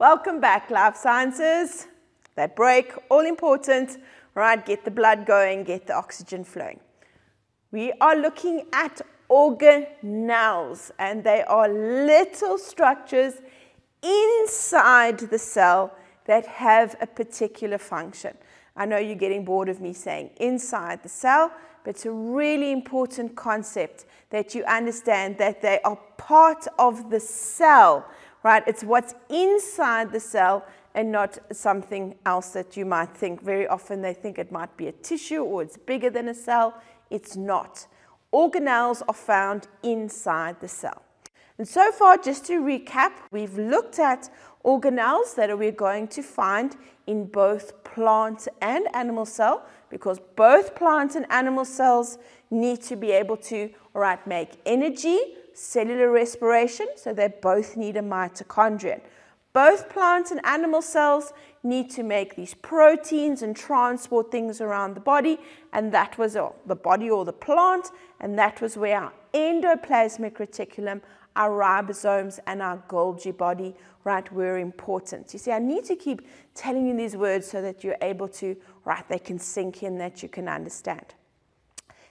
Welcome back, Life Sciences. That break, all important, right? Get the blood going, get the oxygen flowing. We are looking at organelles, and they are little structures inside the cell that have a particular function. I know you're getting bored of me saying inside the cell, but it's a really important concept that you understand that they are part of the cell, right? It's what's inside the cell and not something else that you might think. Very often they think it might be a tissue or it's bigger than a cell. It's not. Organelles are found inside the cell. And so far, just to recap, we've looked at organelles that we're going to find in both plant and animal cell, because both plant and animal cells need to be able to, make energy, cellular respiration, so they both need a mitochondrion. Both plant and animal cells need to make these proteins and transport things around the body, and that was the body or the plant, and that was where our endoplasmic reticulum, our ribosomes, and our Golgi body, were important. You see, I need to keep telling you these words so that you're able to, they can sink in, that you can understand.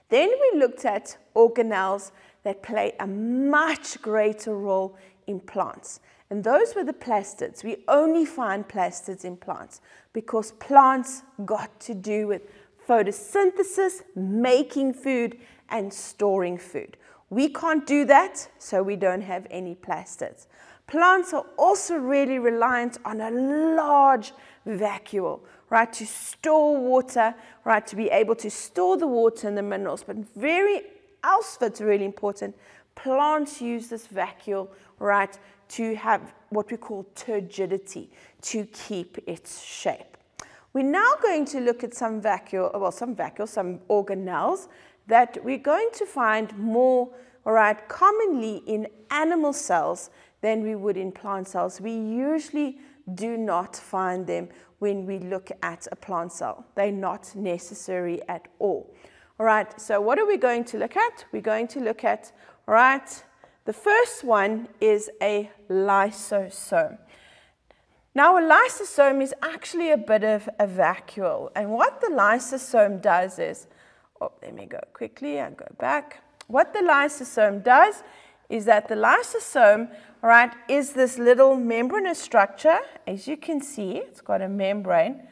Then we looked at organelles that play a much greater role in plants. And those were the plastids. We only find plastids in plants because plants got to do with photosynthesis, making food, and storing food. We can't do that, so we don't have any plastids. Plants are also really reliant on a large vacuole, to store water, to be able to store the water and the minerals. But that's really important. Plants use this vacuole, to have what we call turgidity, to keep its shape. We're now going to look at some organelles that we're going to find more, commonly in animal cells than we would in plant cells. We usually do not find them when we look at a plant cell. They're not necessary at all. All right, so what are we going to look at? We're going to look at, the first one is a lysosome. Now, a lysosome is actually a bit of a vacuole. And what the lysosome does is, let me go quickly, I'll go back. What the lysosome does is that the lysosome, is this little membranous structure. As you can see, it's got a membrane.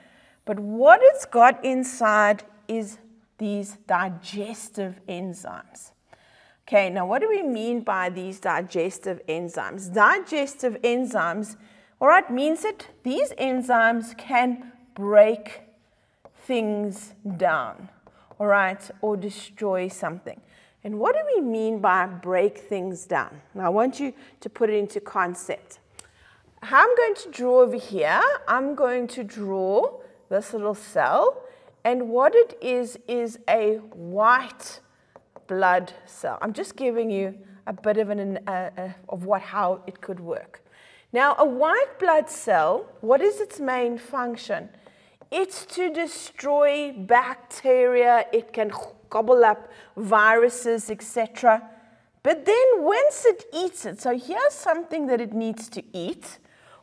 But what it's got inside is these digestive enzymes. Okay, now what do we mean by these digestive enzymes? Digestive enzymes, means that these enzymes can break things down, or destroy something. And what do we mean by break things down? Now I want you to put it into concept. How I'm going to draw over here, I'm going to draw this little cell, and what it is a white blood cell. I'm just giving you a bit of how it could work. Now, a white blood cell, what is its main function? It's to destroy bacteria. It can gobble up viruses, etc. But then once it eats it, so here's something that it needs to eat.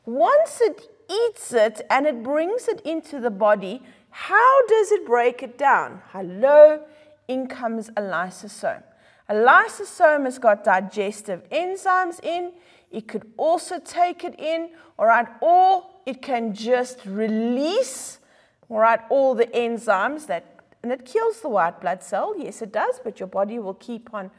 Once it eats it and it brings it into the body, how does it break it down? Hello, in comes a lysosome. A lysosome has got digestive enzymes in. It could also take it in, or it can just release, all the enzymes and it kills the white blood cell. Yes, it does, but your body will keep on,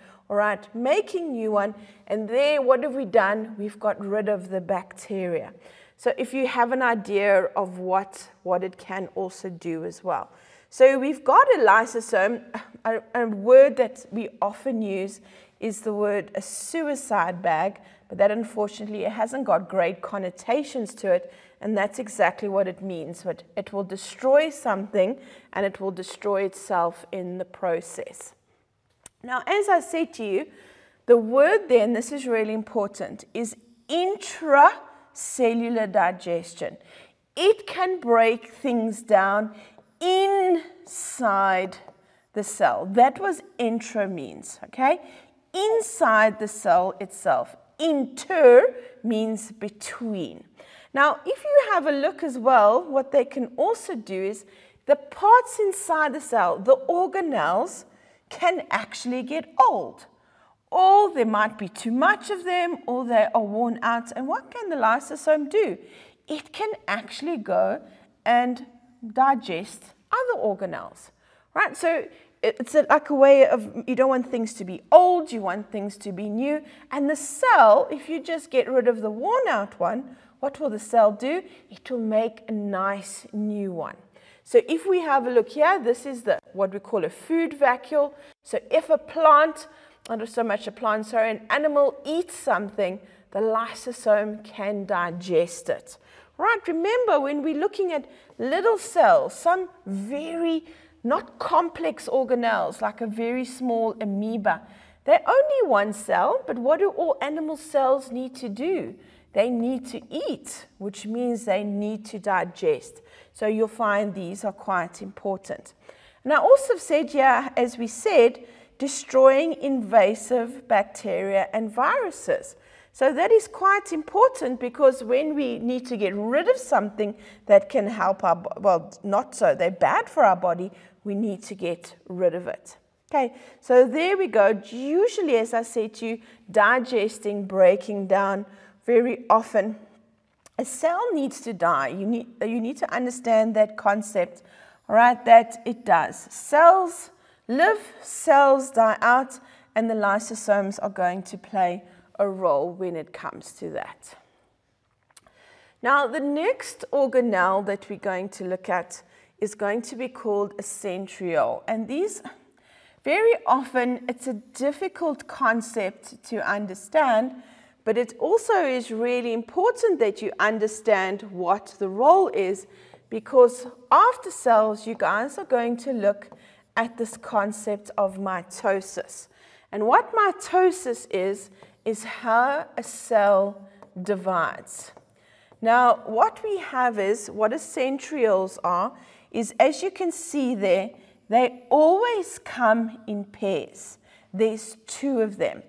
making new one. And there, what have we done? We've got rid of the bacteria. So if you have an idea of what it can also do as well. So we've got a lysosome. A word that we often use is the word a suicide bag, but that unfortunately it hasn't got great connotations to it, and that's exactly what it means. But it will destroy something, and it will destroy itself in the process. Now, as I said to you, the word there, and this is really important, is intracellular digestion. It can break things down inside the cell. That was intra means, okay? Inside the cell itself. Inter means between. Now, if you have a look as well, what they can also do is the parts inside the cell, the organelles, can actually get old. Or there might be too much of them, or they are worn out. And what can the lysosome do? It can actually go and digest other organelles, right? So it's like a way of, you don't want things to be old, you want things to be new. And the cell, if you just get rid of the worn out one, what will the cell do? It will make a nice new one. So if we have a look here, this is what we call a food vacuole. So if a plant, not so much a plant, sorry, an animal eats something, the lysosome can digest it. Right, remember when we're looking at little cells, some very not complex organelles, like a very small amoeba, they're only one cell, but what do all animal cells need to do? They need to eat, which means they need to digest. So you'll find these are quite important. And I also said here, as we said, destroying invasive bacteria and viruses. So that is quite important, because when we need to get rid of something that can help our, well, not so, they're bad for our body, we need to get rid of it. Okay, so there we go. Usually, as I said to you, digesting, breaking down, very often a cell needs to die. You need to understand that concept, all right, that it does. Cells live, cells die out, and the lysosomes are going to play a role when it comes to that. Now, the next organelle that we're going to look at is going to be called a centriole. And these, very often, it's a difficult concept to understand, but it also is really important that you understand what the role is, because after cells, you guys are going to look at this concept of mitosis. And what mitosis is how a cell divides. Now, what we have is, what a centrioles are, is as you can see there, they always come in pairs. There's two of them.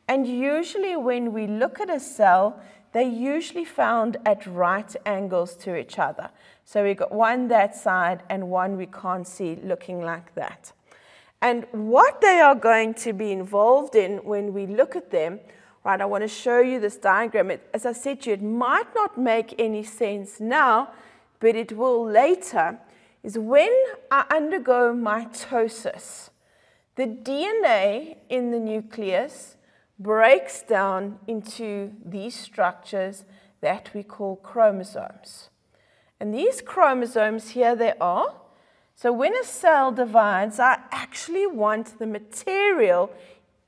And usually when we look at a cell, they're usually found at right angles to each other. So we've got one that side and one we can't see looking like that. And what they are going to be involved in when we look at them, right, I want to show you this diagram. As I said to you, it might not make any sense now, but it will later, is when I undergo mitosis, the DNA in the nucleus breaks down into these structures that we call chromosomes. And these chromosomes, here they are. So when a cell divides, I actually want the material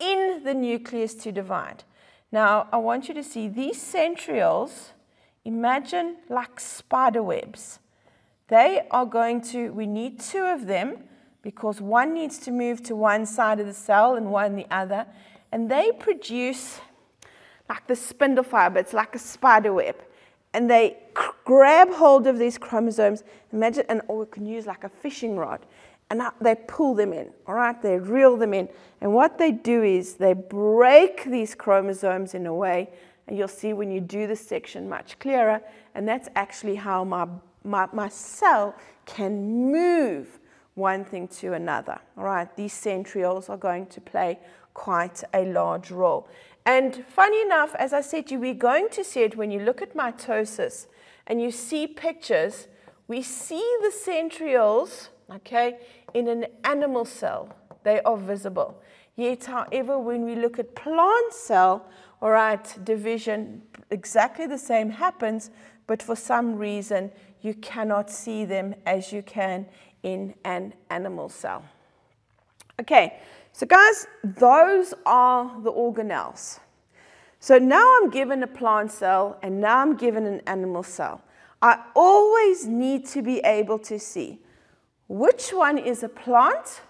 in the nucleus to divide. Now, I want you to see these centrioles, imagine like spider webs. They are going to, we need two of them, because one needs to move to one side of the cell and one the other. And they produce like the spindle fiber, it's like a spider web. And they grab hold of these chromosomes, imagine, or we can use like a fishing rod, and they pull them in, all right? They reel them in. And what they do is they break these chromosomes in a way, and you'll see when you do this section much clearer, and that's actually how my cell can move one thing to another, all right? These centrioles are going to play quite a large role. And funny enough, as I said to you, we're going to see it when you look at mitosis and you see pictures, we see the centrioles, okay, in an animal cell. They are visible. Yet, however, when we look at plant cell, all right, division, exactly the same happens, but for some reason, you cannot see them as you can in an animal cell. Okay. So guys, those are the organelles. So now I'm given a plant cell and now I'm given an animal cell. I always need to be able to see which one is a plant,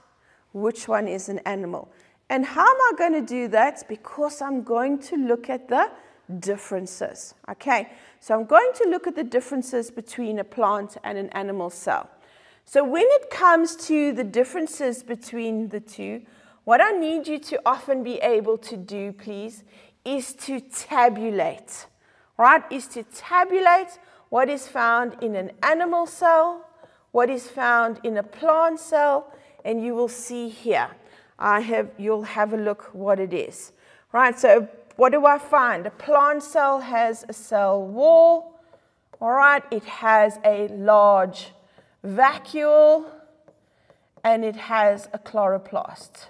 which one is an animal. And how am I going to do that? Because I'm going to look at the differences. Okay, so I'm going to look at the differences between a plant and an animal cell. So when it comes to the differences between the two, what I need you to often be able to do, please, is to tabulate, right? Is to tabulate what is found in an animal cell, what is found in a plant cell, and you will see here. You'll have a look what it is. Right, so what do I find? A plant cell has a cell wall. All right, it has a large vacuole, and it has a chloroplast.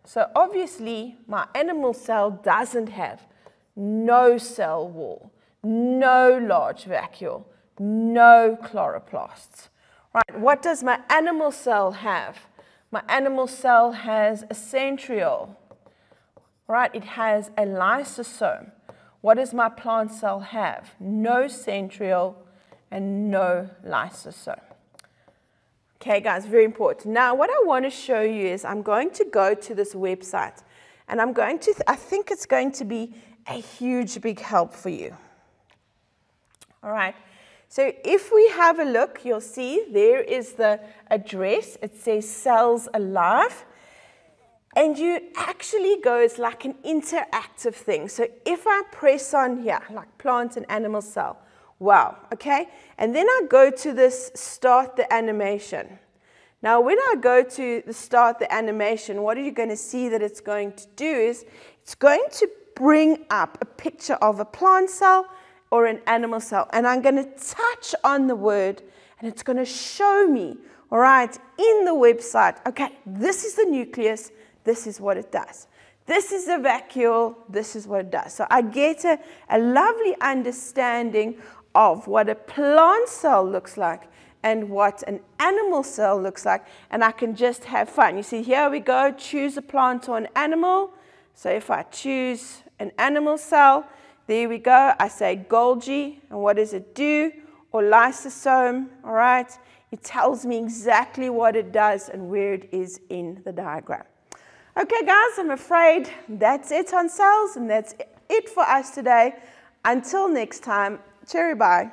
So obviously, my animal cell doesn't have no cell wall, no large vacuole, no chloroplasts. Right, what does my animal cell have? My animal cell has a centriole. Right, it has a lysosome. What does my plant cell have? No centriole and no lysosome. Okay, guys, very important. Now, what I want to show you is I'm going to go to this website, and I think it's going to be a huge, big help for you. All right. So if we have a look, you'll see there is the address. It says Cells Alive. And you actually go, it's like an interactive thing. So if I press on here, like plant and animal cell, wow, okay? And then I go to this start the animation. Now when I go to the start the animation, what are you going to see that it's going to do is it's going to bring up a picture of a plant cell or an animal cell. And I'm going to touch on the word and it's going to show me, all right, in the website, okay, this is the nucleus, this is what it does. This is a vacuole, this is what it does. So I get a lovely understanding of what a plant cell looks like and what an animal cell looks like, and I can just have fun. You see, here we go, choose a plant or an animal. So if I choose an animal cell, there we go, I say Golgi, and what does it do? Or lysosome, all right? It tells me exactly what it does and where it is in the diagram. Okay, guys, I'm afraid that's it on cells, and that's it for us today. Until next time, cheerio, bye.